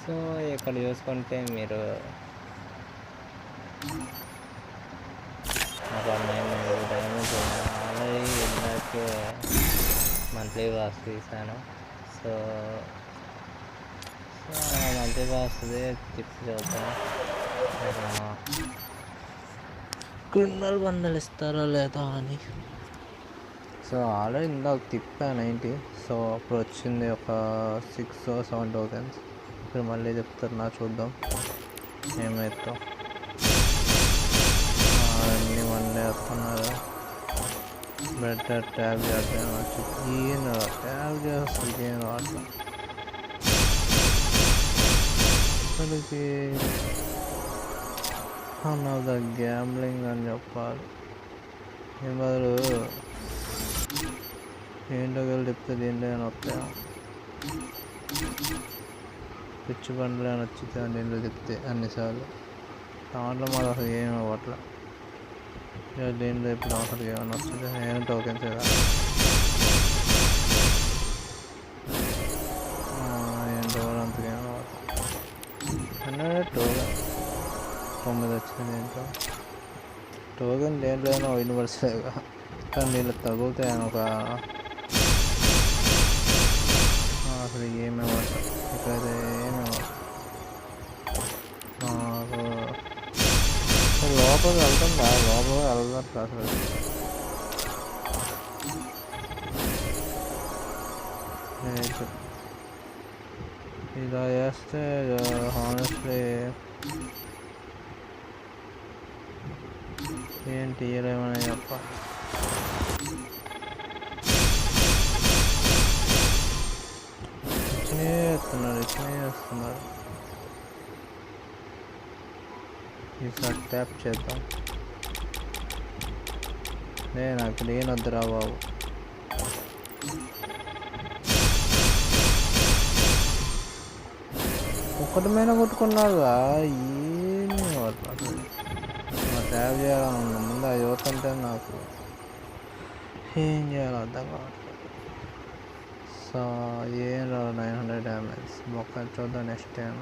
So ఇక్కడ చూసుకుంటే మీరు ఒక 900 డ్యామేజ్ ఆల్రెడీ ఇందాకే మంత్లీ బాస్ తీసాను. సో మంత్లీ బాస్ది టిప్స్ చదువుతాను. క్రిమినల్ బండలు ఇస్తారో లేదా అని. సో ఆల్రెడీ ఇందాక తిప్పా 90. సో అప్పుడు వచ్చింది ఒక 6 or 7 టోకెన్స్. ఇప్పుడు మళ్ళీ చెప్తున్నా, చూద్దాం ఏమైతే. అన్నీ వన్డే వస్తున్నారు. బెటర్ ట్యాబ్ చేద్దాం. ఈయన ట్యాబ్ చేస్తుంది ఏం అట్లా అసలుకి అన్నది గ్యాంబ్లింగ్ అని చెప్పాలి. ఈ బదులు ఏంటో కలిసి చెప్తే దీంట్లో ఏమైనా వస్తాయా, పిచ్చి బండ్లు అని వచ్చితే దీంట్లో చెప్తే అన్నిసార్లు దాంట్లో మాకు అసలు ఏమి అవ్వట్లే. దీంట్లో ఇప్పుడు అసలు ఏమైనా వస్తుంది, ఏం టోకెన్స్ కదా ఏంటో అంతకేం అవ్వట్లేదు. టోకెన్ 9 వచ్చింది. దీంట్లో టోకెన్ దేంట్లో అయినా యూనివర్సల్గా, కానీ దీంట్లో తగులుతాయని ఒక అసలు ఏమేమి ఇక్కడైతే ఏమేమి లోపలికి వెళ్తుందా, లోపలికి వెళ్తారు అసలు. ఇలా చేస్తే హానెస్ట్లీ ఏంటి ఏమని చెప్ప. ఇచ్చినే చేస్తున్నారు. ఈసారి ట్యాప్ చేద్దాం. నాకు నేను వద్దురా బాబు. ఒక్కటి మీద కొట్టుకున్నాడుగా, ఏమీ అసలు మా ట్యాప్ చేయాలని ఉంది. ముందు అది చూస్తుంటే నాకు ఏం చేయాలో అర్థం కావట్లేదు. సో ఏం రావు 900 డ్యామేజ్. ఒక్క చూద్దాం నెక్స్ట్ టైం.